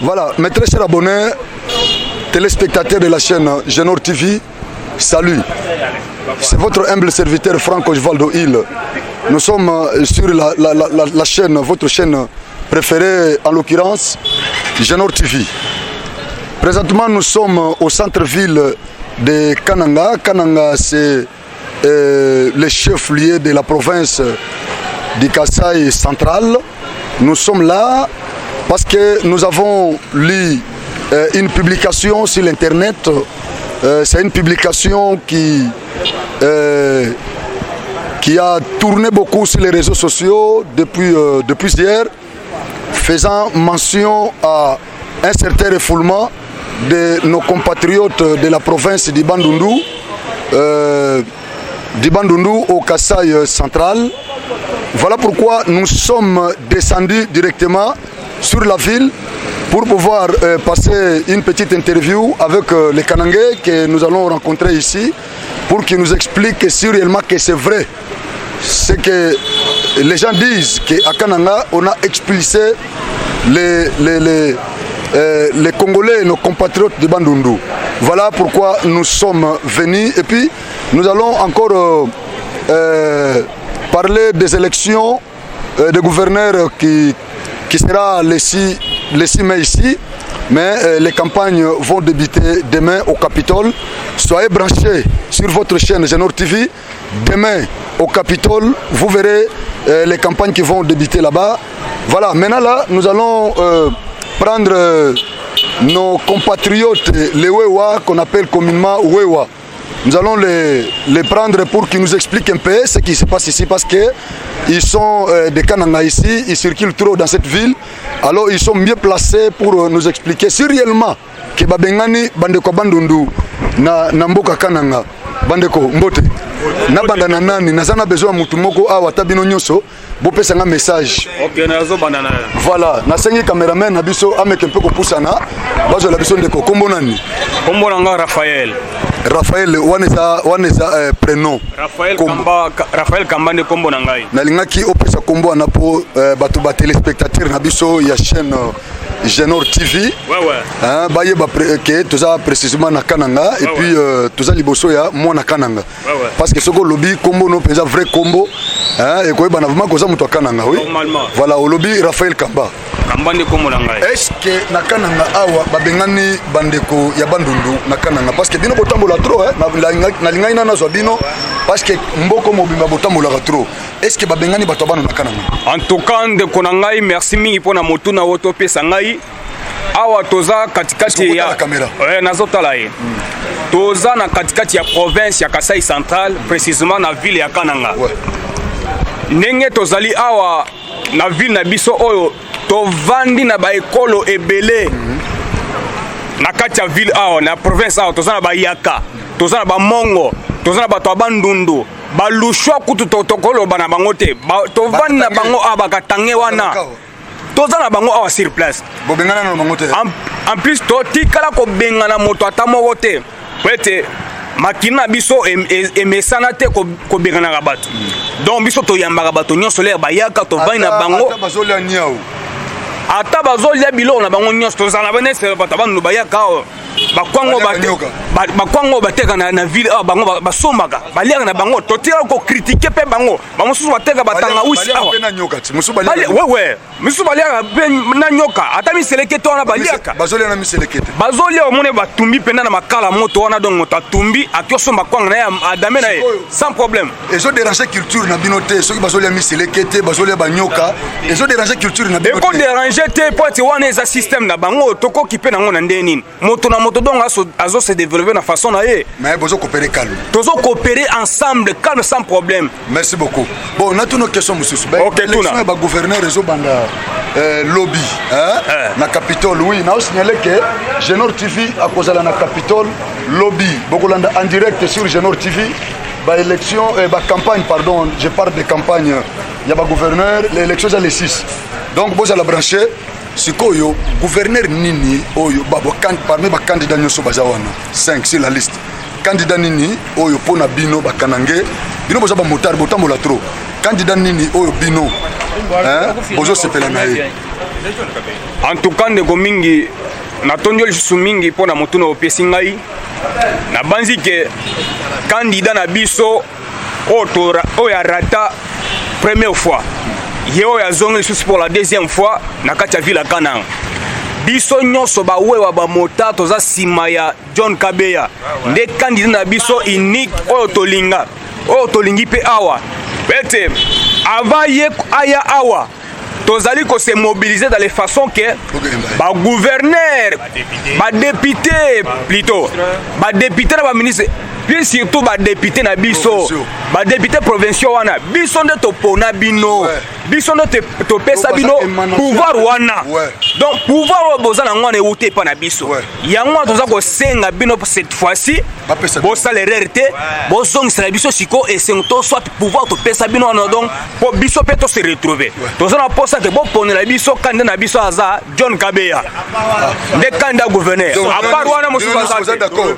Voilà, mes très chers abonnés, téléspectateurs de la chaîne Genor TV, salut. C'est votre humble serviteur Franck Osvaldo Hill. Nous sommes sur la chaîne, votre chaîne préférée, en l'occurrence, Genor TV. Présentement, nous sommes au centre-ville de Kananga. Kananga, c'est le chef-lieu de la province du Kasaï central. Nous sommes là parce que nous avons lu une publication sur l'internet. C'est une publication qui a tourné beaucoup sur les réseaux sociaux depuis hier, faisant mention à un certain refoulement de nos compatriotes de la province du Bandundu au Kasaï central. Voilà pourquoi nous sommes descendus directement sur la ville pour pouvoir passer une petite interview avec les Kanangais que nous allons rencontrer ici pour qu'ils nous expliquent si réellement que c'est vrai. C'est que les gens disent qu'à Kananga, on a expulsé les Congolais, nos compatriotes de Bandundu. Voilà pourquoi nous sommes venus et puis nous allons encore parler des élections de gouverneurs qui sera le 6 mai ici, mais les campagnes vont débuter demain au Capitole. Soyez branchés sur votre chaîne Genor TV. Demain au Capitole, vous verrez les campagnes qui vont débuter là-bas. Voilà, maintenant là, nous allons prendre nos compatriotes, les Wewa, qu'on appelle communément Wewa. Nous allons les prendre pour qu'ils nous expliquent un peu ce qui se passe ici parce qu'ils sont des Kananga ici, ils circulent trop dans cette ville. Alors ils sont mieux placés pour nous expliquer si réellement que Babengani Bandeko Bandundu na Mboka Kananga Bandeko Mbote na bandana nani nazana besoin mutu moko awa tabino nyoso bopesa nga message. OK, nazo bandana. Voilà, na sengi cameraman na biso ameke mpeko pusana bazo la biso ndeko kombo nani? Kombo nanga Raphaël. Raphaël waneza prénom. Raphaël Kamba ne kombo nangai. Nalingaki opesa kombo anapo bato ba téléspectateurs na biso ya chaîne Genor TV. Ouais. Baye ba que toza précisément na Kananga et puis toza liboso ya mwana Kananga. Parce que soko lobby kombo no penza vrai kombo et ko ba na vraiment koza muto Kananga oui. Normalement. Voilà au lobby Raphaël Kamba. Kamba ne kombo nangai. Est-ce que na Kananga awa babengani bandeko ya Bandundu na Kananga parce que bino botambola trop na lingai na zo bino parce que mboko mobimba botambola trop. Est-ce que babengani bato bana na Kananga? En tout cas ndeko nangai merci mingi pona motu na woto pesa ngai. Awa toza katikati ya nazotala ye. Toza na katikati ya province ya Kasaï central, précisément na ville ya Kananga. Ndenge tozali awa na ville na biso oyo tovandi na ba ekolo ebele. Na kati ya ville awa na province awa toza na ba yaka, toza na ba mongo, toza na bato Bandundu. Balushwa kutu tokolo bana bango te. Tovandi na bango aba katange wana. Toza na bango awa sur place. Bobengana na bango te. En plus to tikala ko bengana moto atamo wote. Wete makina biso emesana te ko bengana ga bato. Donc biso to yamba bato nyonso le bayaka to vandi na bango. Ata bazolia niao. Ata bazolia bilo na bango nyonso to zana bane se bato banu bayaka bakwango bateka na ville bango basomaka baliaka na bango totira ko critiquer pe bango bamosusu bateka batanga usi awa ouais musu baliaka na nyoka ata miselekete wana baliaka bazolia na miselekete bazolia omone batumbi pena na makala moto wana donc moto atumbi akiosomba kwanga na ya adame na ye sans problème ezo déranger culture na binote soki bazolia miselekete bazolia banyoka ezo déranger culture na binote eko déranger te pote wana eza système na bango toko kipe nango na ndenini moto na moto donc azo se développer na façon na ye mais bozo coopérer calme tozo coopérer ensemble calme sans problème. Merci beaucoup. Bon on a toutes nos questions monsieur. OK tuna ba gouverneur réseau banda lobby na Capitole oui na signaler que Genor TV a causé na Capitole lobby bokolanda en direct sur Genor TV ba élection ba campagne pardon je parle de campagne ya ba gouverneur l'élection c'est le 6 donc boza la brancher sikoyo gouverneur nini oyo babo parmi ba candidat nyoso bazawana 5 sur la liste candidat nini oyo pona bino bakanange bino boza ba motard botambola trop candidat nini oyo bino bozo sepela na ye En tout cas ndeko mingi natondi lisusu mingi mpona motuna opesi ngai nabanzi ke candidat na biso oyo arata première fois ye oyo azongi lisusu pour la deuxième fois na kati ya ville ya Kananga biso nyonso bawewa bamota toza nsima ya John Kabeya nde candidat na biso unique oyo tolingi mpe awa pete avant ye aya awa tozali ko se mobiliser dans les façons que ba gouverneur ba député plutôt ba député na ba ministre puis surtout ba député na biso ba député provinciaux wana biso nde to pona bino biso nde to pesa bino pouvoir wana donc pouvoir bozana ngwana euté pa na biso yango toza ko senga bino pour cette fois-ci bo salerité bo zongisa biso siko et sento soit pouvoir to pesa bino wana donc po biso pe to se retrouver tozana posa te bo ponela biso kanda na biso aza John Kabeya nde kanda gouverneur à part wana mo soza d'accord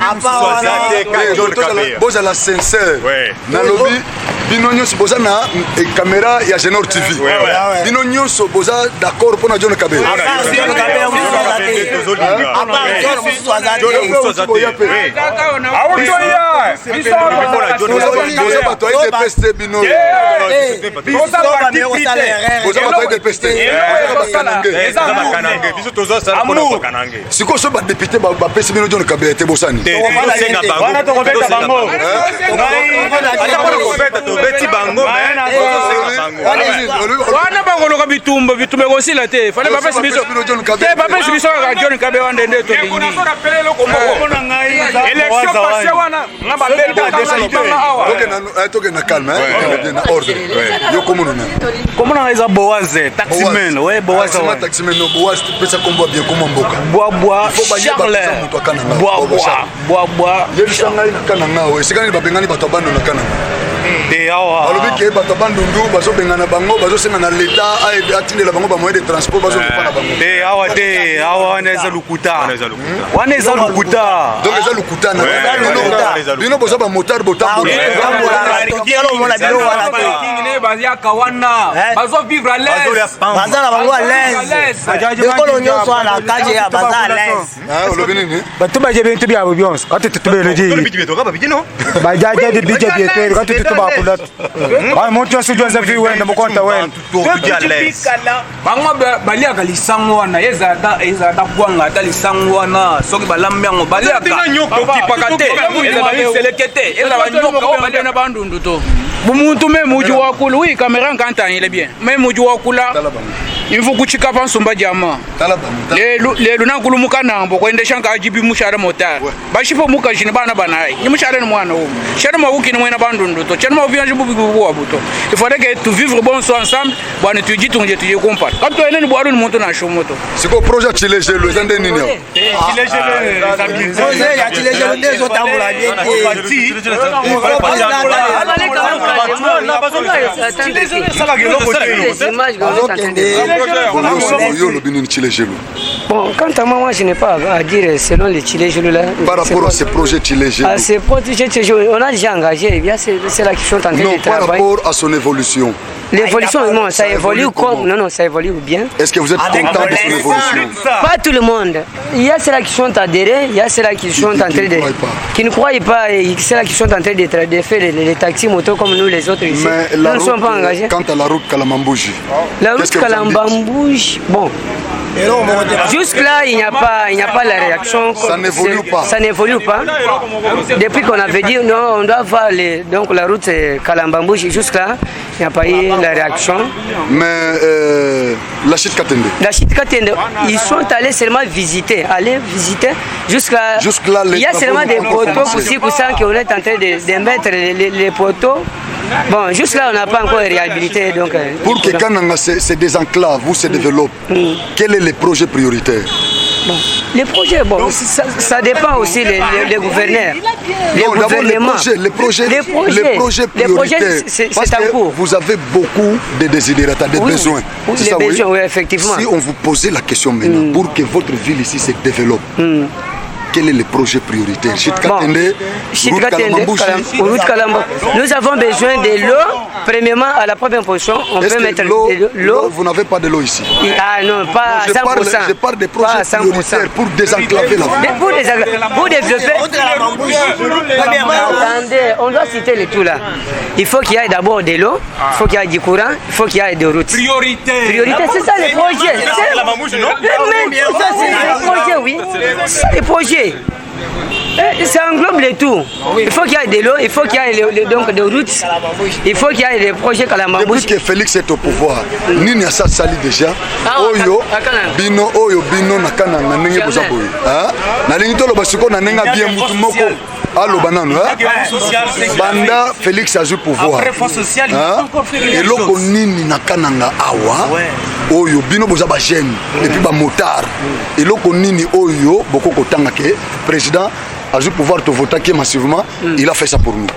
boza la sincère na lobby bino nyonso boza na caméra ya Genor TV bino nyonso boza d'accord pour na John Kabeya siko so badepute bapesi bino John Kabeya te bosani wana bakoloka bitumba kosila te fale bapesi biso te bapesi biso kaka John Kabeya wande nde tolingi élection passé wana nga toke na calme na ordre yo komona komona eza Boaz taximen ouais Boaz taximen no Boaz pesa kombo bien kombo mboka bois Charles bois yebisanga na Kananga we sikani babengani bato bando na Kananga et awa alobi ke bato bandundu bazo bengana bango bazo senga na l'état atindela bango ba moyen de transport bazo kopana bango et awa te awa wana eza lukuta donc eza lukuta na bino boza ba motard botambola baziyaka wana bazo vivre à l'aise baza na bango à l'aise ekolo nyonso wana kaje ya baza à l'aise olobi nini bato baje bintu byabo byonse kati tutubeleje bajaje de bije bietere kati tutubakulat ba monto sujonza vi wenda mukonta wenda bango baliaka lisango wana ezada kwanga ata lisango wana soki balambi yango baliaka okipaka te ezala selekete ezala nyoka baliana bandundu to bumuntu me muji wakula oui caméra nkantanyile bien me muji wakula imvu kuchika pa nsumba jama lelo nankulu mukanambo kwendesha ngajibi mushara motar bashipo mukajini bana banayi ni mushara ni mwana wo shara mabuki ni mwena bandundu to chana mabuki njibu bubu buto il faudrait que tu vivre bon so ensemble bwana tuji tunje tuje kompa kato ene ni bwaru ni muntu na shomoto siko projet chilejelo zande nini projet ya chilejelo ndezo tambula bien Bon, quant à moi, je n'ai pas à dire selon les Chilejelo là. Par rapport à ces projets Chilejelo. À ces projets Chilejelo, on a déjà engagé. C'est là qu'ils sont en train de travailler. Non, par rapport à son évolution. L'évolution, non, ça évolue comme. Non, ça évolue bien. Est-ce que vous êtes content de son évolution? Pas tout le monde. Il y a ceux-là qui sont adhérés, il y a ceux-là qui sont en train de. Qui ne croient pas, et ceux-là qui sont en train de faire les taxis motos comme nous les autres ici. Nous ne sommes pas engagés. Quant à la route Kalambambouji. La route Kalambambouji, bon. Jusque-là, il n'y a pas la réaction. Ça n'évolue pas. Ça n'évolue pas. Depuis qu'on avait dit non, on doit voir donc la route Kalambambouji, jusque-là, il n'y a pas eu la réaction. Mais la Chite Katende. La Chite Katende, ils sont allés seulement visiter. Jusque-là, il y a seulement des poteaux qui on est en train de mettre les poteaux. Bon, juste là, on n'a pas encore réhabilité. Donc, pour que Kananga se désenclave ou se développe, quels sont les projets prioritaires? Bon, les projets, bon, ça dépend aussi des gouverneurs. Les projets prioritaires. C'est en cours. Vous avez beaucoup de desiderata, de besoins. Des besoins, oui, effectivement. Si on vous posait la question maintenant, pour que votre ville ici se développe, quel est le projet prioritaire? Nous avons besoin de l'eau. Premièrement, à la première position, on peut mettre l'eau. Vous n'avez pas de l'eau ici? Ah non, pas à 100%. Je parle des projets prioritaires pour désenclaver la ville. Pour développer. Attendez, on doit citer le tout là. Il faut qu'il y ait d'abord de l'eau, il faut qu'il y ait du courant, il faut qu'il y ait des routes. Priorité, c'est ça les projets. C'est les projets, oui. C'est ça les projets. Ça englobe le tout. Il faut qu'il y ait de l'eau, il faut qu'il y ait donc des routes, il faut qu'il y ait des projets Kalambambouche. Depuis que Félix est au pouvoir, Nini a ça sali déjà. Oyo bino nakana na nenge bozaboy. Na lingi tolo basiko na nenga bien mutu moko. Allo banano banda Félix a eu pouvoir. Et loko nini nakananga awa. Oyo bino boza ba jeune et puis ba motard. Et loko nini oyo boko kotanga ke président a eu pouvoir te voter qui massivement, il a fait ça pour nous.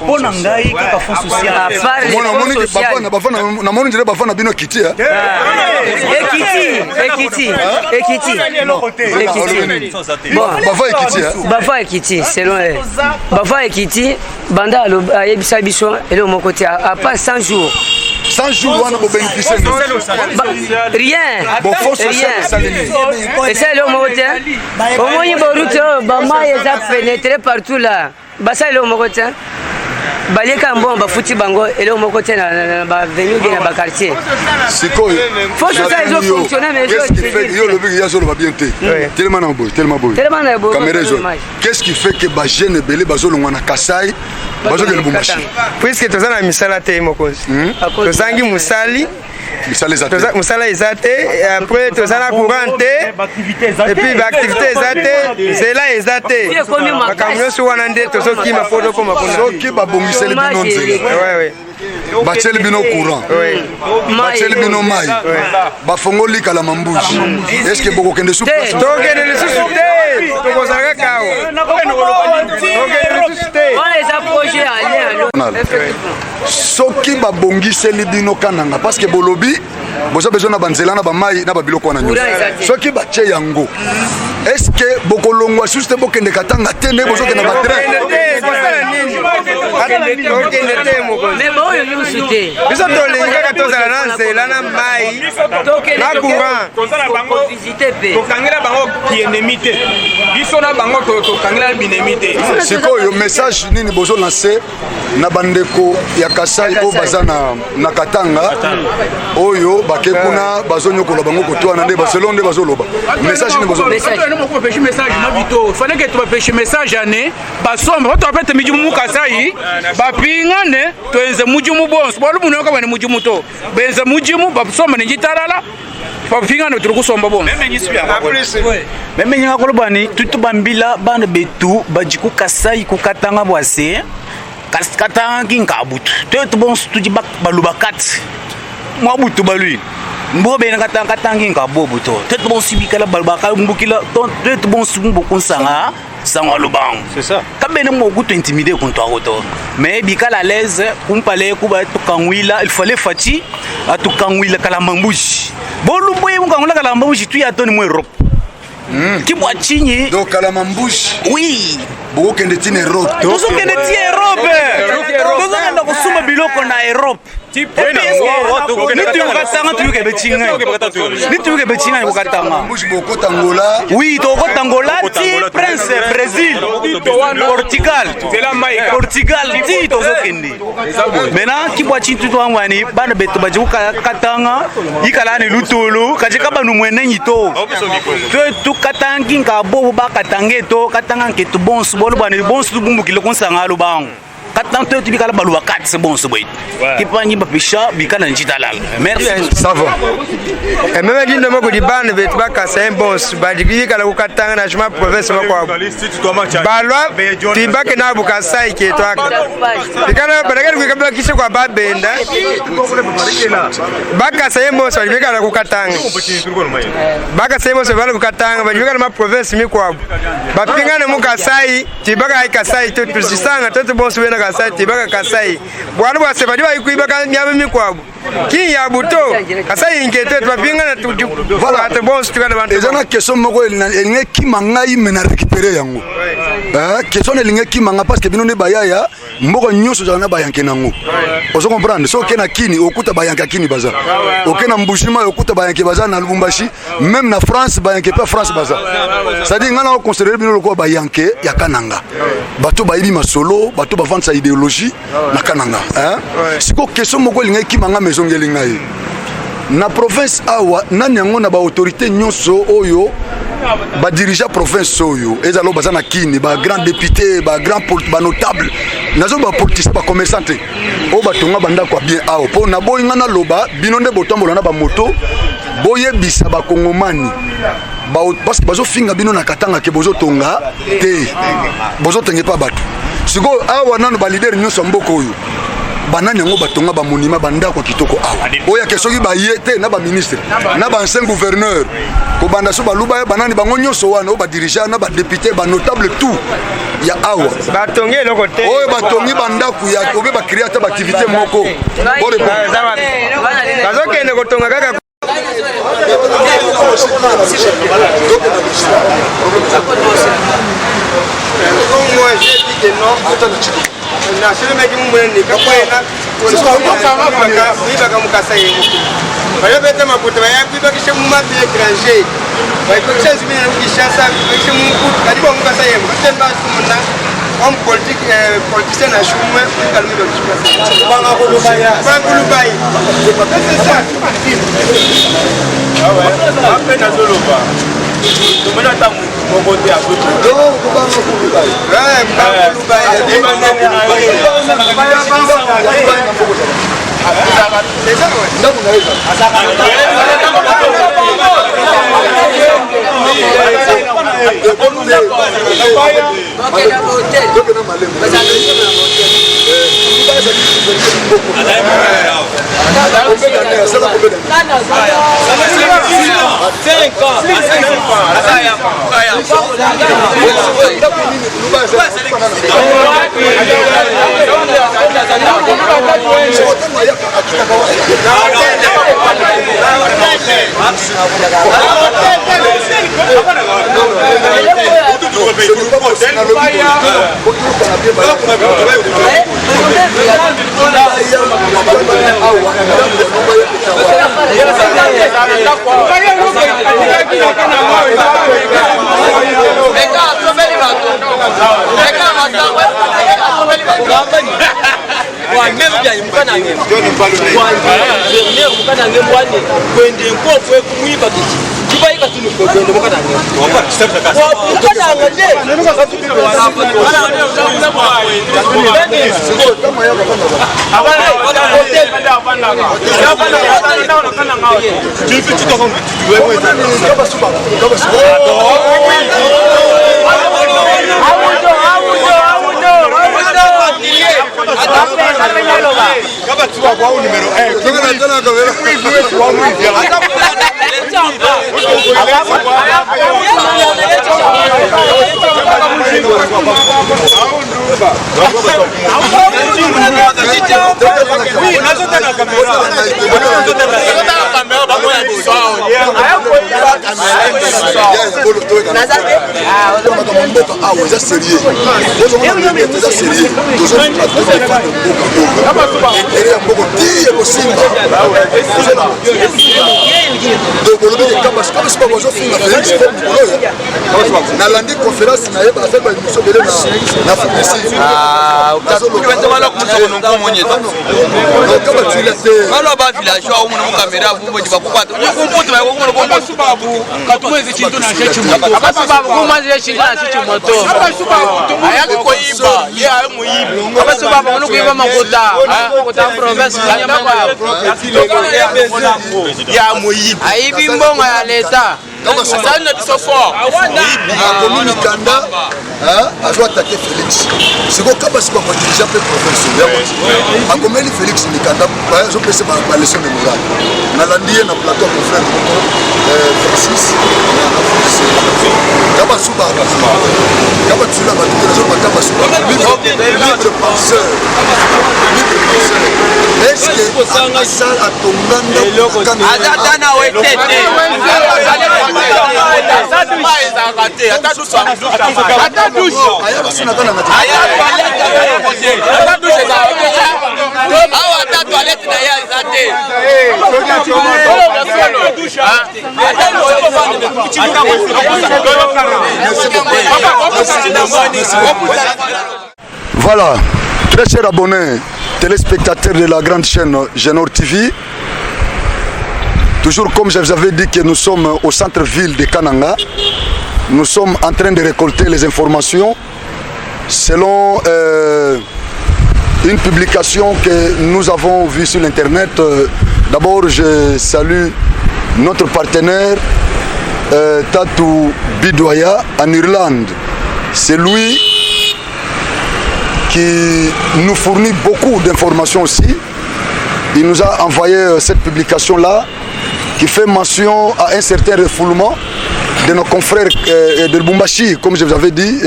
Pour Nangaï, kaka fonds social. Bafa Ekiti, selon elle. Bafa Ekiti, Banda Ayebisa Biso, elle est au mon côté, à pas 100 jours. 100 jours, on a bénéficié de rien. Et ça, elle est au mon côté. Au moins, il y a une route, Bama est pénétré partout là. Basa, elle est au mon côté. Baleka mbon ba futi bango ele au côté na ba venu bien na ba quartier. C'est quoi? Faut que ça ils ont fonctionné mais qu'est-ce qui fait yo le big yazo va bien té. Tellement na boy. Caméra jaune. Qu'est-ce qui fait que ba jeune belé bazo longwa na Kasai bazo ke Lubumbashi? Puisque tozana misala te mokozi. Tozangi musali musala ezate après tozana courant te et puis activité ezate zela ezate bakamyo so wana nde tozoki mafoto ko makono soki babongiseli bino nzela bacheli bino courant bacheli bino mai bafongoli Kalambambouche est-ce que boko kende sous place tokende le sous tokozaka kao soki babongiseli bino kananga parce que bolobi boza besoin na banzela na bamai na babiloko wana nyonso soki batie yango est-ce que bokolongwa juste bokende katanga te nde bozokende batrain biso tolingaka tozala na nzela na mai na courant tokangela bango kiennemi te biso na bango tokangela binemi te sikoyo message nini bozo lancer na bandeko ya Kasai o baza na Katanga oyo bake kuna bazonyokola bango kotwana nde baselonde bazoloba message ni bozo message na bito fallait que tu vas pêcher message ane basombe to apete mijumu Kasai bapingane toenze mujumu bonso bolu bunoka bane mujumu to benze mujumu basombe njitarala bapingane turukusomba bonso meme nyanga kolobani tutu bambila bana betu bajiku Kasai ku Katanga bwase Katanga kinkabutu tetu bonso tuji balubakat mwabutu balui mbobe na Katanga kinkabobu to tetu bonso bikala balubaka mbukila tetu bonso mbokonsanga sanga lubang c'est ça kabene mogu to intimider contre auto mais bikala à l'aise kumpale kuba tukangwila il fallait fati atukangwila Kalambambouche bolumboye mukangwila Kalambambouche tu ya toni mo Europe Kibwa chini. Donc Kalambambouche. Oui. Boko kende tine Europe. Tozo kende ti Europe. Tozo kende kusuma biloko na Europe. Ni tu ke bechinga bukatanga. Boko Tangola. Oui, toko Tangola ti Prince Brésil. Portugal. Portugal ti tozo kende. Maintenant kibwa chini tu wangwani bana beto bajuka katanga ikala ni lutulu kajika banu mwene nyito. Tu katangi ngabo ba katange to katanga nketu bonso bolo bana bonso bumbu kilo konsanga lo bang katanga tu bikala baluwa kat se bonso boy kipanyi ba pisha bikala njitala merci ça va et même dit ndemo ko di bana betu ba kasa bonso ba digi kala ko katanga na juma province ko balwa tibake na bukasa iketwa bikala baraka ko kabla kise kwa babenda baka sayembo so bikala ko katanga baka sayembo so bala ko katanga ba bikala ma province mi kwa bapingana mu kasai tibaka ai kasai to tusisanga to bonso bena Kasai tibaka Kasai bwana bwase bali bayikuibaka nyabe mikwabu ki ya buto Kasai ingete twapinga na tuju voilà te bon stukana bantu ezana question moko elinge kimanga imena récupérer yango question elinge kimanga parce que bino ne bayaya mboko nyonso jana bayanke nango ozo comprendre so kena kini okuta bayanka kini baza okena mbushima okuta bayanke baza na Lubumbashi même na France bayanke pas France baza ça dit ngana considérer bino loko bayanke ya kananga bato bayibi masolo bato bavanda sa idéologie na kananga siko question moko elinge kimanga maison ngelinga na province awa nani yango na ba autorité nyonso oyo ba dirigeant province oyo ezalo baza na kini ba grand député ba grand ba notable nazo ba politicien ba commerçant o batonga banda kwa bien awo po na boyinga na loba bino nde botambola na ba moto boyebisa ba kongomani ba parce que bazo finga bino na katanga ke bozo tonga te bozo tenge pa bato siko awa nano ba leader nyonso mboko oyo banani yango batonga ba monima banda kwa kitoko awa oya kesoki ba yete na ba ministre na ba ancien gouverneur ko banda so baluba banani bango nyonso wana o ba dirigeant na ba député ba notable tout ya awa batongi eloko te oyo batongi banda ku ya obe ba créer ta activité moko ore bazo kende kotonga kaka moi j'ai dit que non na sele meki mumweni kakwena kuiba kamukasa yenu bayo bete maputo baya kuiba kishe mumapi étranger bayo kishe zibini kishasa kishe mukutu kadiba mukasa yenu batemba sumuna homme politicien na shumwe kalmi do kishasa banga kulubaya c'est ça ah ouais après na zoloba tumena tamu mokote a tout donc banga kulubaya banga nalandi conférence na yeba affaire ba émission belé na fondation Malo ba village wa umu na kamera vumbo jiba kupata. Ukumbuti ba umu na bomba subabu katumwezi chintu na shechi moto. Akasubabu kumazi chintu na shechi moto. Akasubabu ayaki koiba ye ayo muibi. Akasubabu ngono kuiba makuta. Makuta province ya manga. Ya muibi. Aibi mbongo ya leta. Asana biso fort. Commune Kanda a joué attaquer Félix. C'est quoi capable de faire diriger peu professionnel. A commune Félix Nikanda, je peux se par leçon de morale. Nalandi na plateau mon frère Francis na Kaba Suba. Kaba Tsula ba tout les autres Kaba Suba. libre penseur. Est-ce que Ambassade a tombé Azatana wetete. Voilà, très chers abonnés, téléspectateurs de la grande chaîne Genor TV. Toujours comme je vous avais dit que nous sommes au centre-ville de Kananga, nous sommes en train de récolter les informations selon une publication que nous avons vue sur l'internet. D'abord, je salue notre partenaire Tatou Bidoya en Irlande. C'est lui qui nous fournit beaucoup d'informations aussi. Il nous a envoyé cette publication-là qui fait mention à un certain refoulement de nos confrères de Lubumbashi, comme je vous avais dit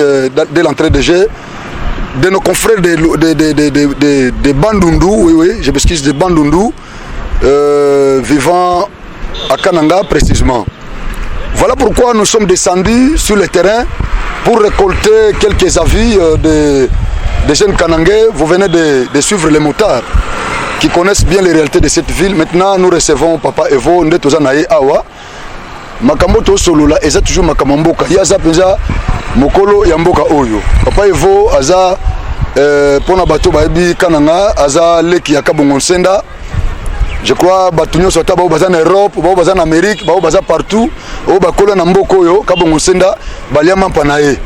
dès l'entrée de jeu, de nos confrères de Bandundu, oui, je m'excuse, de Bandundu, vivant à Kananga précisément. Voilà pourquoi nous sommes descendus sur le terrain pour récolter quelques avis des jeunes Kanangais. Vous venez de suivre les motards qui connaissent bien les réalités de cette ville. Maintenant, nous recevons Papa Evo, Ndetozanaye Awa. Makambo to solo la eza toujours makamamboka. Yaza penza mokolo ya mboka oyo. Papa Evo aza pona bato baebi Kananga aza leki ya Kabongo Nsenda. Je crois batunyo sota bao baza en Europe, bao baza en Amérique, bao baza partout. O bakolo na mboko oyo Kabongo Nsenda baliama panaye.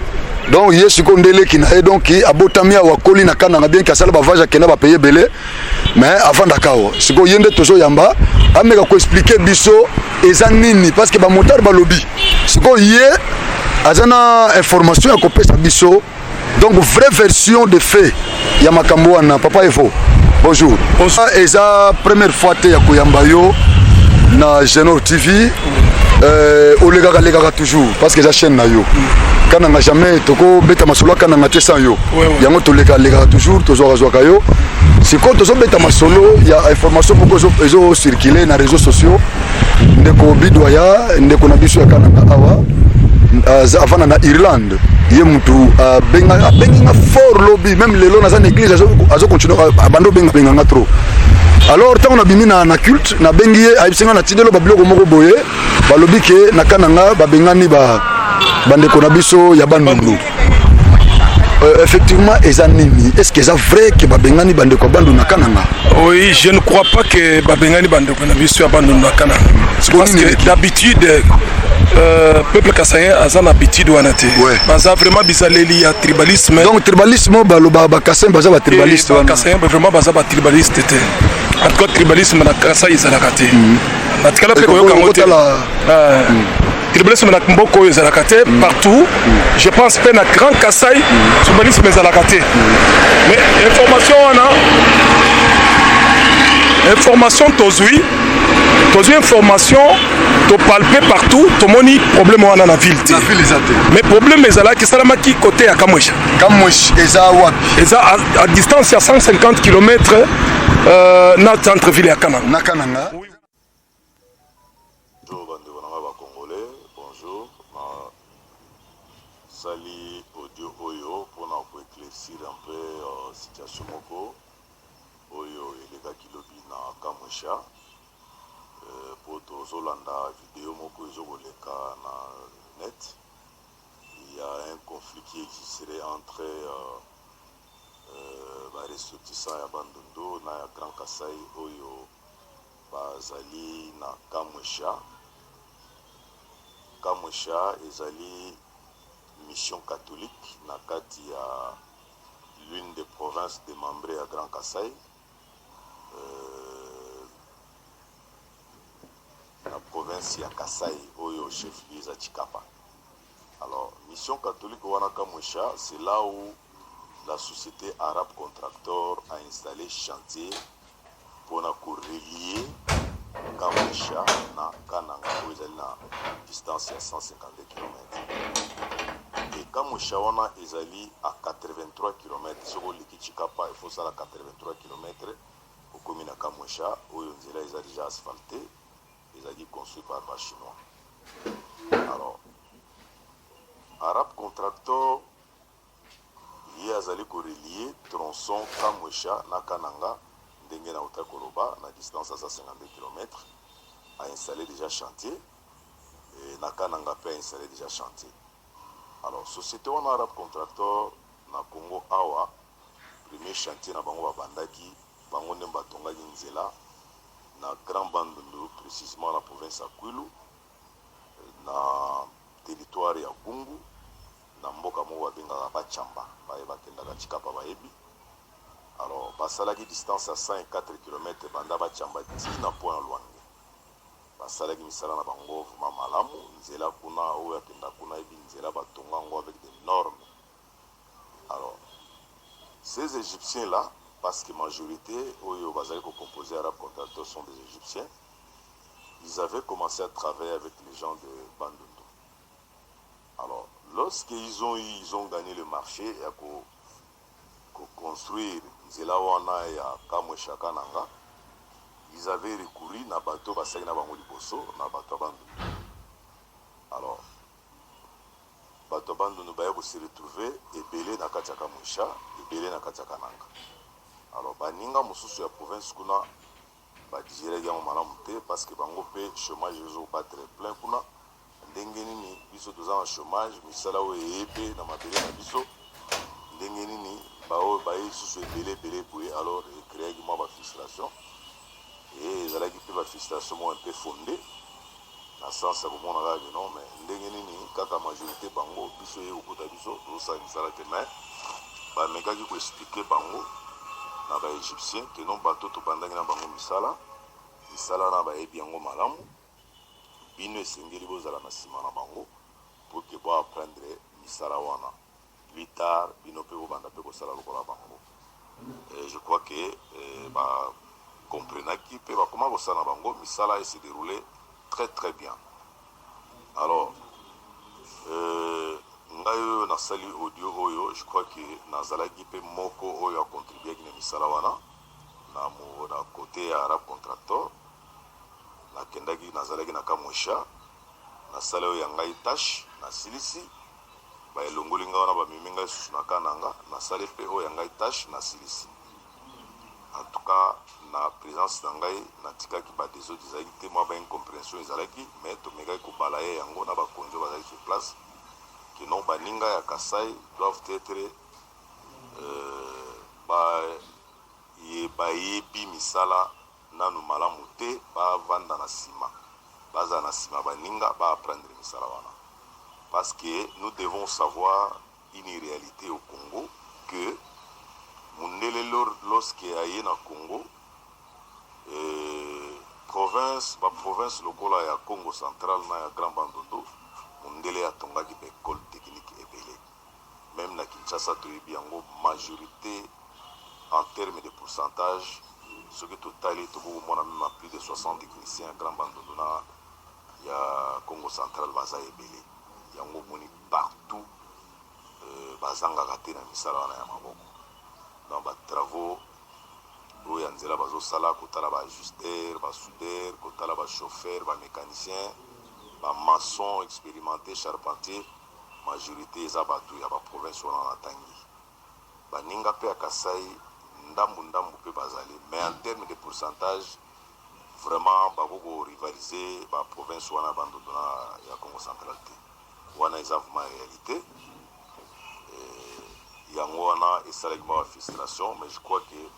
Donc yesu kondele ki na donc ki abotamia wakoli na Kananga bien ka sala bavaja kena ba payer belé mais avant dakao siko yende tozo yamba ameka ko expliquer biso eza nini parce que ba motar ba lobby siko yé azana information ya ko pesa biso donc vraie version de fait ya makambo wana. Papa Evo bonjour. Eza première fois te ya koyamba yo na Genor TV olegaka toujours parce que eza chaîne na yo Kananga jamais toko beta masolo Kananga te sans yo yango toleka toujours tozwaka yo siko tozo beta masolo ya information moko ezo circuler na réseaux sociaux ndeko Bidoya ndeko na biso ya Kananga awa avant na Irlande ye mutu benga fort lobby même lelo na za église azo continuer abando benga trop. Alors tant on a bimi na culte na bengi ayisenga na tidelo babiloko moko boye balobi ke na Kananga babengani bandeko na biso ya Bandundu. Effectivement, est-ce que c'est vrai que babengani bandeko Bandundu na Kananga? Oui, je ne crois pas que babengani bandeko na biso ya Bandundu na Kananga. Parce que d'habitude peuple kassayen a une habitude wanate. Baza vraiment bizaleli ya tribalisme. Donc tribalisme baloba bakassayen baza ba tribaliste wana. Bakassayen vraiment baza ba tribaliste te. En tout cas tribalisme na Kassai ezalaka te. Na tikala pe koyoka ngote. Tribalisme na Mboko ezalaka te partout. Je pense que na Grand Kassai tribalisme ezalaka te. Mais information tozui information to palper partout to moni problème wana na ville te. Mais problème ezala ki salamaki côté ya Kamwesha. Kamwesha eza wapi? Eza à distance ya 150 km na centre ville ya Kananga. Na Kananga. Sali audio oyo pour éclaircir un peu situation moko oyo elega kilobi na Kamwesha pour tozolanda vidéo moko ezokoleka na net. Il y a un conflit qui existerait entre ressortissants ya Bandundu na ya Grand Kassai oyo bazali na Kamwesha. Kamwesha ezali mission catholique na kati ya l'une des provinces démembrées à Grand Kassai, la province ya Kassai oyo chef-lieu za Chikapa. Alors mission catholique wana Kamwesha, c'est là où la société arabe contracteur a installé chantier pour relier Kamwesha na Kananga où ils ont la distance de 150 km. Et Kamwesha wana ezali à 83 km soko leki Chikapa il faut ça à 83 km au commune à Kamwesha où nzela est déjà asphalté ezali construit par les Chinois. Alors Arab Contractor lié azali ko relier tronçon Kamwesha na Kananga ndenge na Utakoloba na distance à 52 km a installé déjà chantier et na Kananga peut installer déjà chantier. Alors, société wana Arab Contractor na Congo awa premier chantier na bango babandaki bango nde batongaki nzela na Grand Bandundu précisément na province ya Kwilu na territoire ya Gungu na mboka moko babengaka Bachamba baye bakendaka Chikapa bayebi. Alors basalaki distance ya 104 km banda Bachamba tina point Lwange basalaki misala na bango vraiment malamu nzela kuna oyo akenda kuna ebi nzela batonga yango avec des normes. Alors ces Égyptiens là, parce que majorité oyo bazali ko composer Arab Contractor sont des Égyptiens, ils avaient commencé à travailler avec les gens de Bandundu. Alors lorsqu'ils ont gagné le marché et à construire nzela wana ya Kamwesha Kananga, ils avaient recouru na bateau basaki na bango liboso na bateau Bandundu. Alors bateau Bandundu baye ko se retrouver ebele na kati ya Kamwesha, ebele na kati ya Kananga. Alors baninga mosusu ya province kuna ba digere yango malamu te parce que bango pe chômage ezo battre plein kuna ndenge nini biso toza na chômage misala oyo epe na mabele na biso ndenge nini bao baye susu ebele boye alors créer moi ba frustration. Et ils allaient quitter la frustration un peu fondée. Dans le sens où on a dit non, mais quand la majorité bango, biso et au côté biso, tout ça ils allaient te mettre. Bah mais quand ils expliquer bango, na ba égyptien que non bateau to bandaki na bango misala na ba ebiango malamu. Bino esengeli bozala na sima na bango pour que bo apprendre misala wana. Plus tard, bino pe bo banda pe ko sala lokola bango. Et je crois que bah comprenez qui peut comment ça na bango misala s'est déroulé très bien. Alors ngayo na sali audio oyo je crois que nazalaki pe moko oyo a contribué avec misala wana na côté Arab Contractor na kendaki nazalaki na Kamwesha na sala oyo ngai tâche na silisi ba elongoli nga wana ba miminga susu na Kananga na sala pe oyo ngai tâche na silisi. En tout cas na présence d'angai na tikaki ba des autres ezalaki moi ba incompréhension ezalaki mais to mega ko balaye yango na ba konjo bazali sur place que non baninga ya Kasai doivent être ba yebi misala nanu malamu te ba vanda na sima baza na sima baninga ba apprendre misala wana parce que nous devons savoir une réalité au Congo que mundele lorsque aye na Congo province lokola ya Congo central na ya Grand Bandundu mundele atongaki ba école technique ebele même na Kinshasa toyebi yango majorité en termes de pourcentage ce que total est même plus de 60 techniciens Grand Bandundu na ya Congo central baza ebele yango moni partout bazanga kate na misala na ya maboko dans les travaux où il y a des salles, ajusteur, soudeur, chauffeur, mécanicien, maçon expérimenté, charpentier, majorité des abattus, il y a des provinces en Tangi. Baninga pe Kasai, ndambu pe bazali. Mais en termes de pourcentage, vraiment, bako rivaliser, la province wana abandonné ya Congo central. Wana est vraiment réalité. Yango wana esalaki ma frustration mais je crois que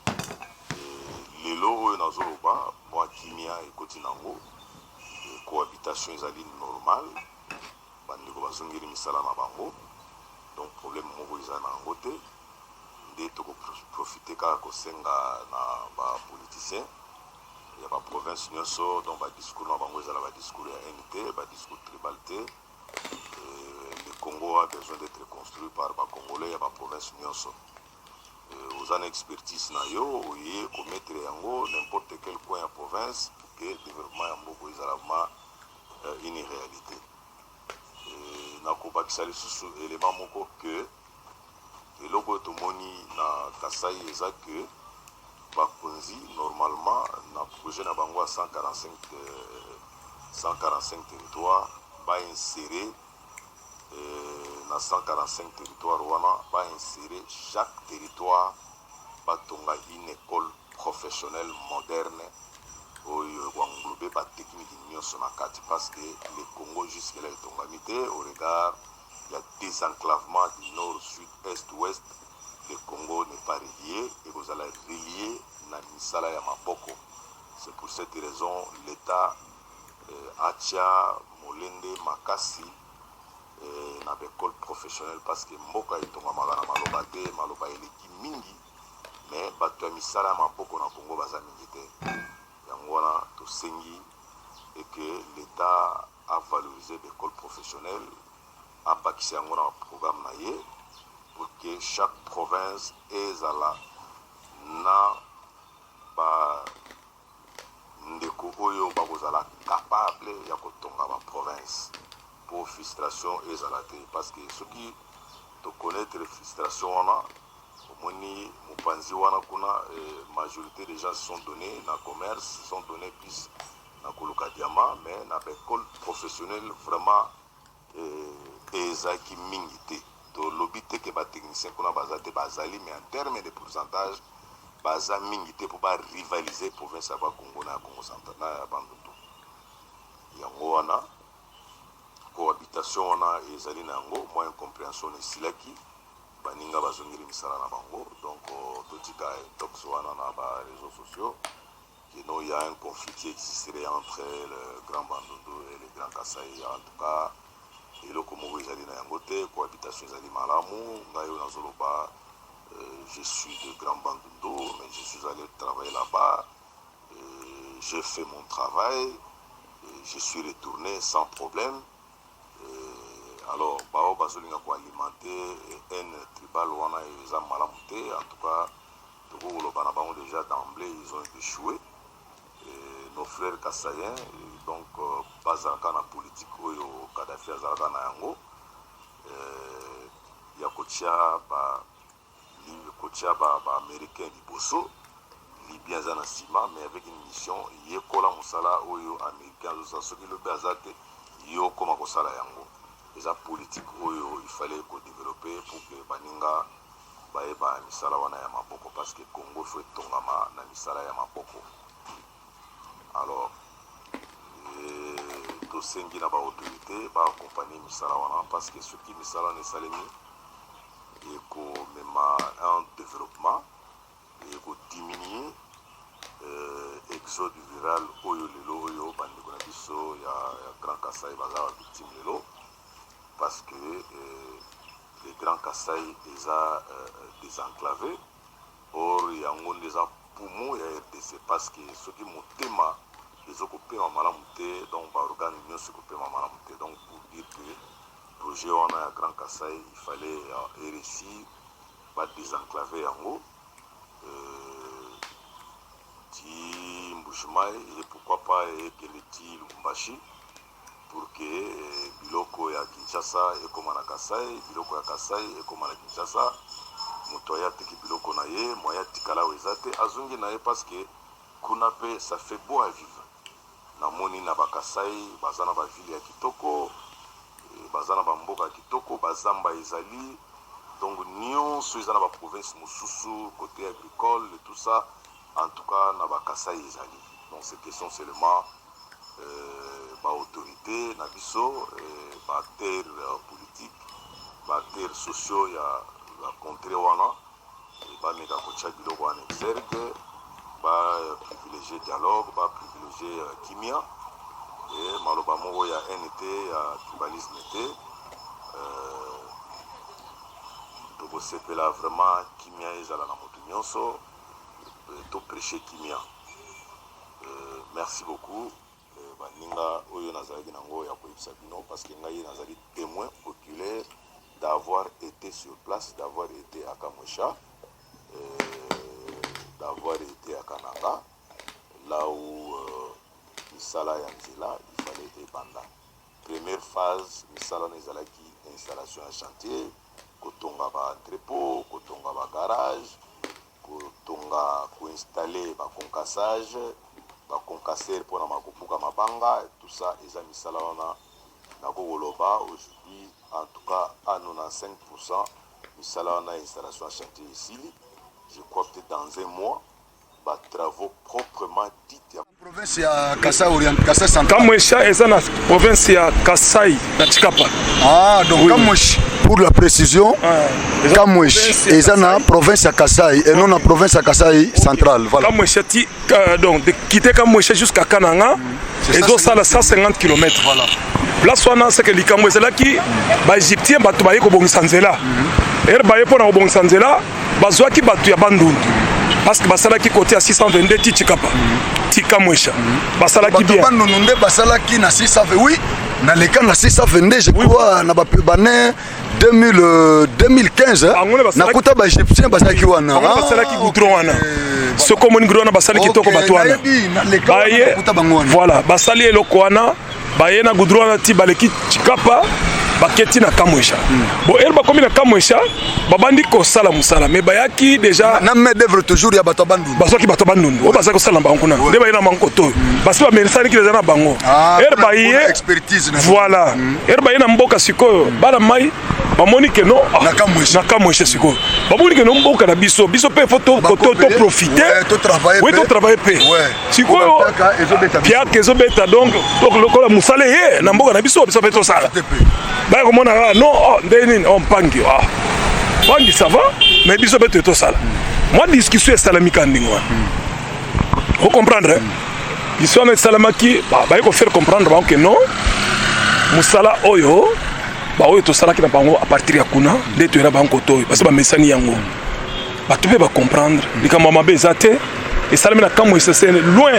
lelo oyo nazoloba mwa kimia ekoti nango cohabitation ezali normal bandeko bazongeli misala na bango donc problème moko eza na yango te nde tokoprofite kaka kosenga na bapoliticien ya baprovince nyonso donc badiscours na bango ezala badiscours ya unité badiscours tribalité. Le Congo a besoin d'être construit par les Congolais et la province Nyonso. Aux années expertise na yo, oye commettre yango n'importe quel coin de la province pour que le développement yambo soit une réalité. nakobakisa lisusu élément moko que eloko tomoni na Kasai eza que bakonzi normalement na projet na bango à 145 territoires ba insérer na 145 territoires wana ba insérer chaque territoire batonga une école professionnelle moderne oyo englober ba technique nyonso na kati parce que le Congo jusque là etongami te au regard il y a désenclavement du nord sud est ouest. Le Congo n'est pas relié et vous allez relier na misala ya maboko. C'est pour cette raison l'État atia molende makasi na école professionnelle parce que mboka etonga magana maloba te maloba eleki mingi mais bato ya misala ya maboko na Congo baza mingi te. Yango wana tosengi et que l'État a valorisé l'école professionnelle a bakisi yango na programme na ye pour que chaque province ezala na ba ndeko oyo bakozala capable ya kotonga ba province pour frustration ezala te parce que ceux qui te connaître frustration wana omoni mopanzi wana kuna majorité des gens se sont donnés na commerce se sont donnés plus na koluka diamant mais na école professionnelle vraiment ezaki mingi te to lobi te ke ba technicien kuna baza te bazali mais en termes de pourcentage baza mingi te pour ba rivaliser province ya Congo na Congo central na Bandundu yango wana cohabitation wana ezali na yango moi incompréhension esilaki baninga bazongeli misala na bango donc totika tox wana na ba réseaux sociaux qu'il y a un conflit qui existerait entre le Grand Bandundu et le Grand Kasai en tout cas et le Congo ezali na yango te cohabitation ezali malamu ngayo nazoloba je suis de Grand Bandundu mais je suis allé travailler là-bas j'ai fait mon travail je suis retourné sans problème alors bao bazolinga ko alimenter un tribal wana eza malamu te en tout cas tokoloba na bango déjà d'emblée ils ont échoué nos frères kassaïens donc bazalaka na politique oyo Kadhafi azalaka na yango ya kotia ba américain liboso libyen aza na nsima mais avec une mission yekola mosala oyo américain azosala soki lobi aza te yo koma kosala yango eza politique oyo il fallait kodévelopper pour que baninga bayeba misala wana ya maboko parce que Congo faut etongama na misala ya maboko. Alors tosengi na baautorité baaccompagner misala wana parce que soki misala wana esalemi ekomema un développement ekodiminuer exode rural oyo lelo oyo bandeko na biso ya Grand Kasai baza victime lelo parce que le Grand Kasai eza désenclavé or yango ndeza poumon ya RDC parce que soki motema ezokopema malamu te donc baorgane nyonso ekopema malamu te donc pour dire que projet wana ya Grand Kasai il fallait RSI badésenclaver yango ti Mbushimai et pourquoi pas ekele ti Lubumbashi pour que biloko ya Kinshasa ekoma na Kasai biloko ya Kasai ekoma na Kinshasa moto aya teki biloko na ye moya tikala eza te azongi na ye parce que kuna pe ça fait beau à vivre na moni na bakasai baza na bavile ya kitoko baza na bamboka ya kitoko bazamba ezali donc nyonso eza na baprovince mosusu côté agricole et tout ça en tout cas na bakasai ezali donc c'est question seulement baautorité na biso baacteurs politiques baacteurs sociaux ya contrée wana bameka kotia biloko wana exergue baprivilégier dialogue baprivilégier kimia et maloba moko ya NT ya tribalisme te tokosepela vraiment kimia ezala na moto nyonso toprêcher kimia. Merci beaucoup baninga oyo nazalaki nango ya koyebisa bino parce que ngai nazali témoin oculaire d'avoir été sur place, d'avoir été à Kamwesha, d'avoir été à Kananga, là où Misala Yanzila, il fallait être Banda. Première phase, Misala Nezalaki installation ya chantier, kotonga ba entrepôt, kotonga ba garage, kotonga koinstaller ba concassage, ba concasseur pour na makupuka mabanga, tout ça eza misala wana na koloba aujourd'hui en tout cas à 95% misala wana installation ya chantier ici. Je crois peut-être dans un mois ba travaux proprement dits. Province ya Kasai Orient, Kasai Central. Kamwesha eza na province ya Kasai na Chikapa. Ah donc oui. Kamwesh pour la précision, Kamwesh eza na province ya Kasai et non na province ya Kasai Central. Voilà. Kamwesh ti donc de quitter Kamwesh jusqu'à Kananga, ezo sala 150 km. Voilà. Place wana c'est que likambo ezalaki ba égyptien bato baye ko bongisa nzela. Baye pona ko bongisa nzela, bazwaki bato ya Bandundu. Parce que basalaki côté à 622 Tichikapa. Tikamwesha. Basalaki bien. Bandundu basalaki na 620. Oui, na le cas na 622 je crois na ba bané 2015 na kuta ba égyptien basalaki wana. Basalaki goudron wana. Ce comme une goudron basalaki kitoko bato wana. Baye voilà, basali eloko wana. Baye na goudron wana ti baleki Chikapa. Baketi na Kamwesha. Bon, elle ba komi na Kamwesha, babandi ko sala musala, mais bayaki déjà na main d'œuvre toujours ya bato bandu. Basoki bato bandu. O basako sala bankuna. De ba ina mankoto. Basi ba mersani ki na bango. Elle baye expertise na. Voilà. Elle baye na mboka sikoyo, bala mai ba moni que non na Kamwesha. Na Kamwesha sikoyo. Ba moni que non mboka na biso pe photo to profiter. To travailler. Oui, to travailler pe. Sikoyo. Pia kezo beta donc lokola musale ye na mboka na biso pe to sala. Bah comment on a non on pangi pangi ça va mais biso beto to sala moi discussion salamique ndingwa vous comprendre discussion salamaki bah il faut faire comprendre que non musala oyo bah oyo to sala ki na bango à partir ya kuna de to era bango to parce que ba mesani yango ba to ba comprendre likama mabe zate et ça na Kamwesha c'est loin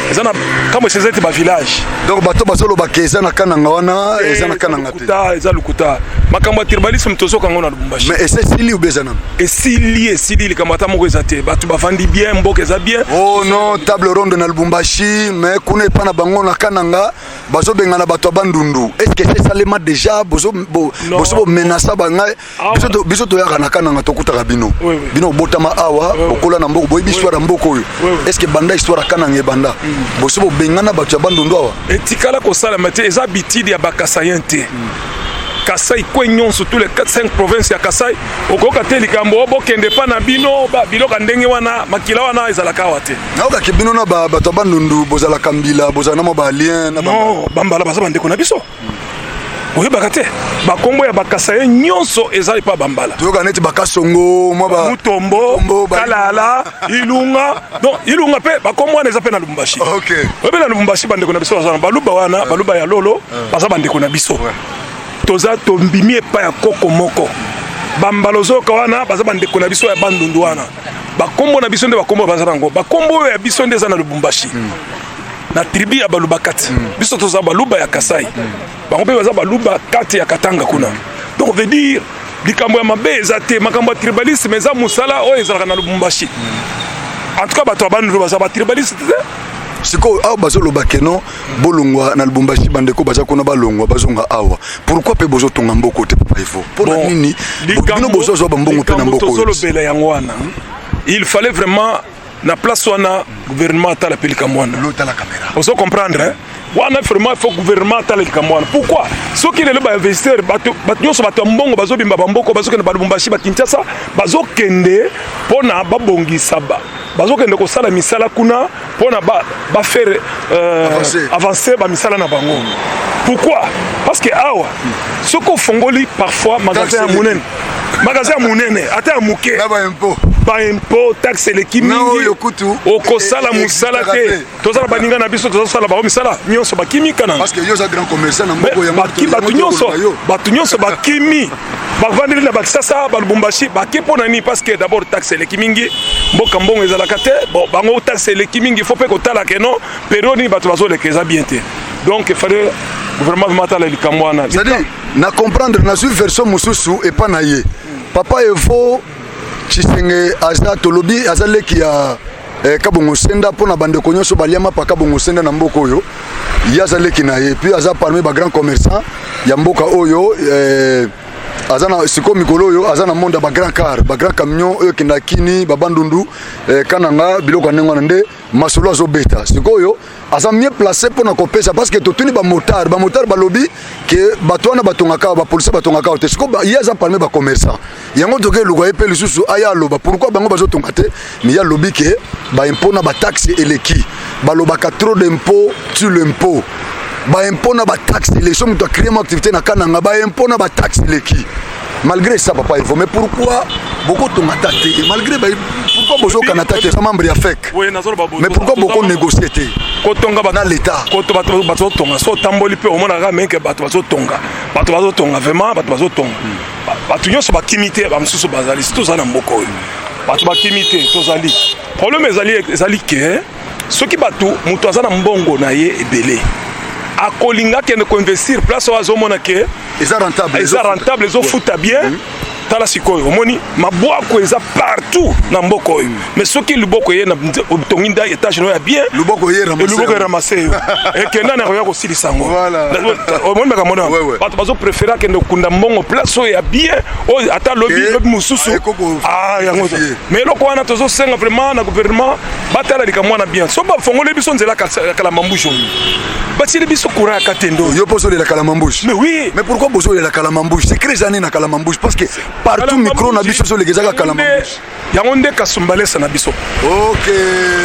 eza na Kamwesha c'est ba village donc bato basolo bakeza na kananga wana eza na kananga te eza lukuta makambo tribalisme tozoka ngona Lubumbashi mais c'est sili ou bezana et sili likamata moko ezate bato bavandi bien mboka eza bien oh non table ronde na Lubumbashi mais kuna pa na bango na kananga bazo benga na bato bandundu est-ce que c'est salema déjà bozo menaça banga biso to yaka na kananga to kutaka bino botama awa okola na mboko boyi biswara mboko yo est-ce que banda histoire kananga banda boso bengana bato bandundu awa etikala ko sala mate eza bitide ya bakasayente Kasai Kwenyon sur tous les 4-5 provinces ya Kasai okoka te likambo bokende pa na bino biloka ndenge wana makila wana ezalaka wate na oka ke bino na bato bandundu bozala kambila bozana mo ba alien na non bambala baza bandeko na biso oye bakate bakombo ya bakasaye nyonso ezali pa bambala toyoka neti bakasongo mo ba mutombo kalala ilunga donc ilunga pe bakombo wana eza pe na Lubumbashi okay oye na Lubumbashi bandeko na biso bazana baluba wana baluba ya lolo baza bandeko na biso toza tombimi epa ya koko moko bambalozoka wana baza bandeko na biso ya bandundu wana bakombo na biso nde bakombo baza nango bakombo ya biso nde eza na Lubumbashi na tribu ya baluba kati biso toza baluba ya Kasai bango pe baza baluba kati ya Katanga kuna donc on veut dire likambo ya mabe eza te makambo ya tribalisme eza musala oyo ezalaka na Lubumbashi en tout cas bato ya bandundu baza ba tribaliste siko awa bazoloba keno bolongwa na Lubumbashi bandeko baza kuna balongwa bazonga awa pourquoi pe bozo tonga mboko te papa ifo pour nini bino bozo zo bambongo pe na mboko tozolobela yango wana il fallait vraiment na place wana gouvernement atala pelika mwana l'autre la caméra vous comprendre hein wana vraiment faut gouvernement atala pelika mwana pourquoi soki lelo ba investisseur bato nyonso bato mbongo bazobimba bamboko bazokende ba Lubumbashi ba Kinshasa bazokende pona babongisa bazokende ko sala misala kuna pona ba faire avancer ba misala na bango pourquoi parce que awa soko fongoli parfois magasin munene ata muke ba impôt taxe lekimi oko sala musala te tozala baninga na biso tozala ba misala nyonso bakimi kana parce que yo za grand commerçant na mboko ya batu nyonso bakimi bavandeli na bakisasa ba Lubumbashi bakepo nani parce que d'abord taxe lekimi mboka mbongo ezalaka te bon bango taxe lekimi faut pe ko tala ke non peroni batu bazolekeza bien te donc il fallait gouvernement matala likamwana c'est-à-dire na comprendre na sur version mususu et pas na ye papa Evo Chisenge aza tolobi azaleki kabongo senda pona bande konyoso baliama pa kabongo senda na mboka oyo yazaleki na ye puis aza parmi ba grand commerçant ya mboka oyo azana siko mikolo oyo azana monde ba grand car ba grand camion oyo kindakini babandundu kananga biloko nengo nde masolo azobeta siko oyo aza mieux placé pona kopesa parce que totuni ba motard balobi que batwana batongaka ba police batongaka te siko yaza parmi ba commerçant yango toke luko epe lisusu aya loba pourquoi bango bazotonga te mais ya lobi que ba impôt na ba taxe eleki balobaka trop d'impôt tu l'impôt ba impôt na ba taxe les sommes to créer une activité na kananga ba impôt na ba taxe leki malgré ça papa il faut mais pourquoi beaucoup tongata te malgré pourquoi bozo kanata te membre ya FEC mais pourquoi beaucoup négocier te ko tonga ba na l'état ko to bato tonga so tamboli pe omona ga meke bato tonga vraiment bato tonga bato nyonso ba kimité ba msusu bazali tout ça na mboko bato ba kimité tozali problème ezali ke soki bato muto azana mbongo na ye ebele akolinga kende ko investir place ozo mona ke eza rentable ezo futa bien tala sikoyo omoni mabwako eza partout na mboko oyo mais soki luboko ye na tonginda étage no ya bien luboko ye ramasser et kenda na roya ko silisango omoni meka mona bato bazo préférer kende kunda mbongo place oyo ya bien o ata lobby mususu yango mais loko wana tozo senga vraiment na gouvernement batala likamwa na bien so ba fongole biso nzela kala mambusho batili biso courant ya katendo yo poso de la kalamambouche mais oui mais pourquoi poso de la kalamambouche c'est créé na kalamambouche parce que partout micro na biso so legeza kalamambouche yango nde kasumbalesa na biso OK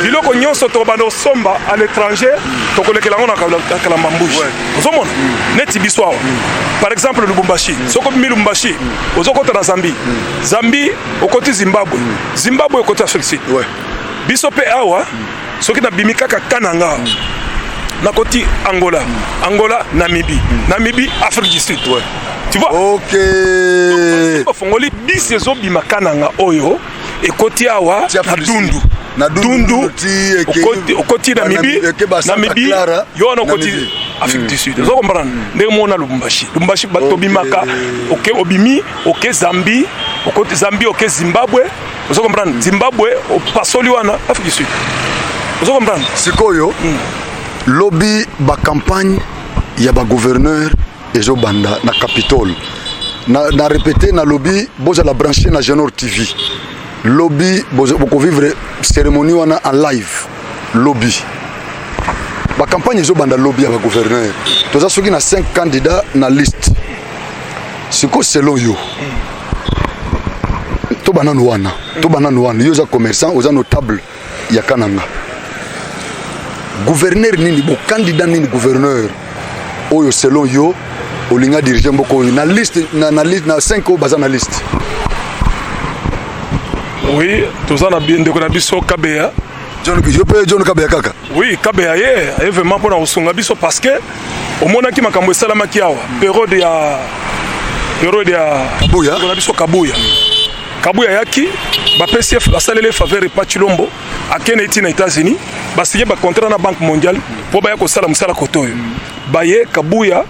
biloko nyonso to bando somba à l'étranger to kolekela ngona kalamambouche ozomona neti biso awa par exemple Lubumbashi soko Lubumbashi ozokota na Zambie okoti Zimbabwe okoti Afrique biso pe awa soki na bimikaka kananga nakoti Angola Namibie Afrique du Sud tu vois OK fongoli bisezo bimakananga oyo ekoti awa na dundu okoti Namibie yo na okoti Afrique du Sud zo comprendre ndenge mona Lubumbashi bato bimaka OK obimi OK Zambie OK Zimbabwe zo comprendre Zimbabwe opasoli wana Afrique du Sud zo comprendre sikoyo lobby ba campagne ya ba gouverneur ezo banda na Capitole na répéter na lobby boza la brancher na Genor TV lobby boza boko vivre cérémonie wana en live lobby ba campagne ezo banda lobby ya ba gouverneur toza soki na 5 candidats na liste siko selon yo to bananu wana yo za commerçant oza notable ya kananga gouverneur nini bo candidat nini gouverneur oyo selon yo olinga diriger mboko oyo na liste na 5 o baza na liste oui toza na bien ndeko na biso Kabeya John Kabeya kaka oui Kabeya ye vraiment pour na osunga biso parce que omonaki makambo esalamaki awa période ya Kabuya na biso Kabuya yaki ba PCF basalele faveur et Pachilombo akene iti na États-Unis basigné ba contrat na Banque mondiale po ba yako sala musala kotoyo baye Kabuya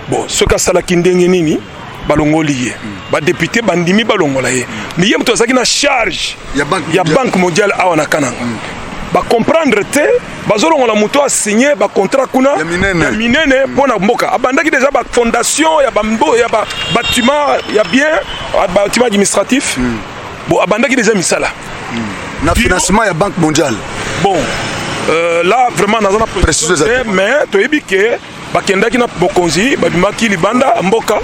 bon soka sala kindenge nini balongoli ye ba député bandimi balongola ye mais yem to zaki na charge ya Banque mondiale awa na kananga ba comprendre te bazolongola muto a signé ba contrat kuna ya minene pona mboka abandaki déjà ba fondation ya bambo ya ba bâtiment ya bien bâtiment administratif bon abandaki déjà misala na financement ya Banque mondiale bon là vraiment nazana préciser mais to ebike bakendaki na bokonzi babimaki libanda mboka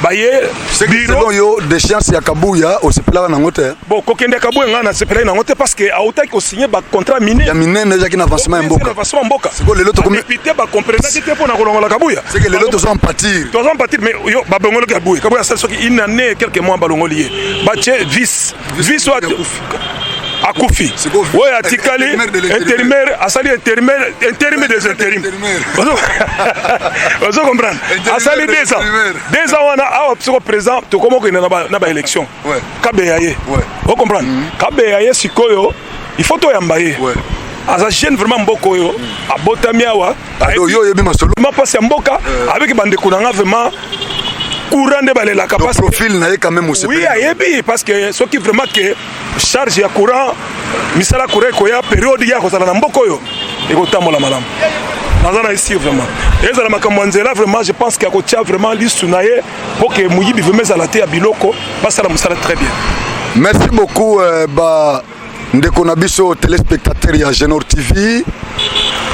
baye selon yo de chance ya Kabuya osepela na ngote bon kokende Kabuya ngana sepela na ngote parce que autaki ko signer ba contrat minier ya minene jaki na avancement mboka c'est quoi le lot comme député ba comprendre que pour na kolongola Kabuya c'est que le lot sont pâtir mais yo ba bongolo Kabuya ça soki une année quelques mois balongoli ba vice soit akufi ouais atikali intérimaire asali intérimaire des intérims vous comprendre asali 2 ans wana awa psiko président to komo ko na ba élection Kabeya ye vous comprendre Kabeya ye sikoyo il faut to yambaye asa jeune vraiment mboko yo abotami awa yo yebi masolo ma passe mboka avec bande kunanga vraiment courant de balela capacité profil na ye quand même aussi oui ayebi parce que ce qui vraiment que charge ya courant misala courant ko ya période ya ko sala na mboko yo et ko tambola malamu nazana ici vraiment et ça la makambo nzela vraiment je pense qu'il y a ko tia vraiment l'isunaye pour que muyibi vraiment ça la te ya biloko parce que ça très bien. Merci beaucoup ba ndeko na biso téléspectateurs ya Genor TV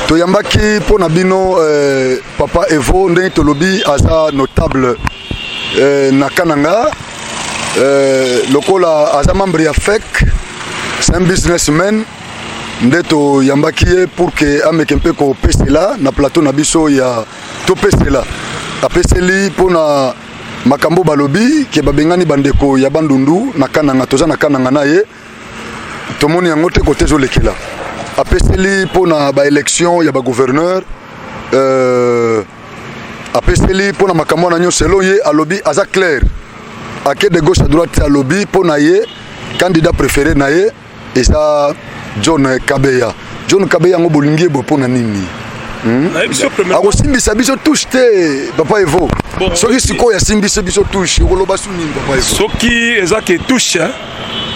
toyambaki pona bino papa Evo ndenge tolobi aza notable na Kananga lokola aza membre ya FEC, c'est un businessman ndeto yambaki pour que ameke mpe ko pesela na plateau na biso ya to pesela apeseli pona makambo balobi ke babengani bandeko ya bandundu na Kananga toza na Kananga na ye tomoni yango te kote zolekela apeseli pona ba élection ya ba gouverneur apeseli pona makambo na nyonso selon ye alobi aza clair ake de gauche à droite à lobby pour naie candidat préféré naie et ça John Kabeya ngo bolingi bo pour nini ako simbisa biso touche te papa Evo soki siko ya simbisa biso touche koloba suni papa Evo soki ezaki touche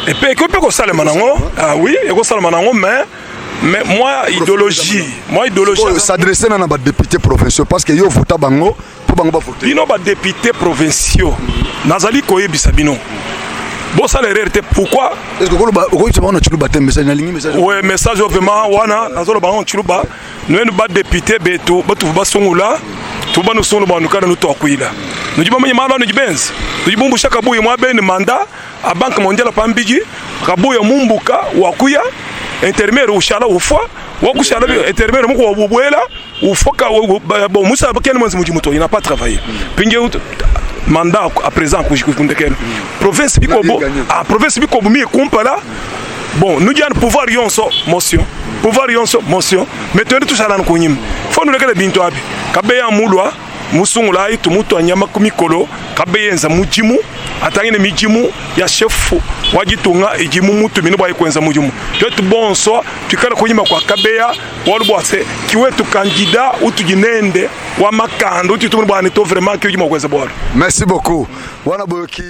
et puis ko pe ko sala manango ah oui et ko sala manango mais moi idéologie s'adresser na ba député provinciaux parce que yo vota bango pour bango ba voter bino ba député provinciaux nazali koyebisa bino bon ça l'erreur était pourquoi est-ce que koloba na chuluba te message na lingi message ouais message vraiment wana nazolo ba on chuluba nous ba député beto batu ba songula to ba no songula ba no kana no to akuila no jiba manye mala no jibenz no jibumbu shaka boye mwa ben mandat a banque mondiale pambiji kaboya mumbuka wakuya intermédiaire ushala ufwa wakushala intermédiaire muko wabwela ufoka bon musa bakene mwanzi mujimuto il n'a pas travaillé pinge mandat à présent kujikundekene province bikobo a province bikobo mi kumpala bon nous diane pouvoir yonso motion mais tu tout ça là nkonyim faut nous lekele binto abi kabeya mulwa musungula itu mutu anyama kumikolo kabeyenza mujimu atangene mijimu ya chef wajitunga ejimu mutu mino bwa ikwenza mujimu tu bonso tukala kunyima kwa kabeya walubwase kiwetu candidat utujinende wa makando utu tumwe bwa to vraiment ki ujima kwenza bora. Merci beaucoup wana boyoki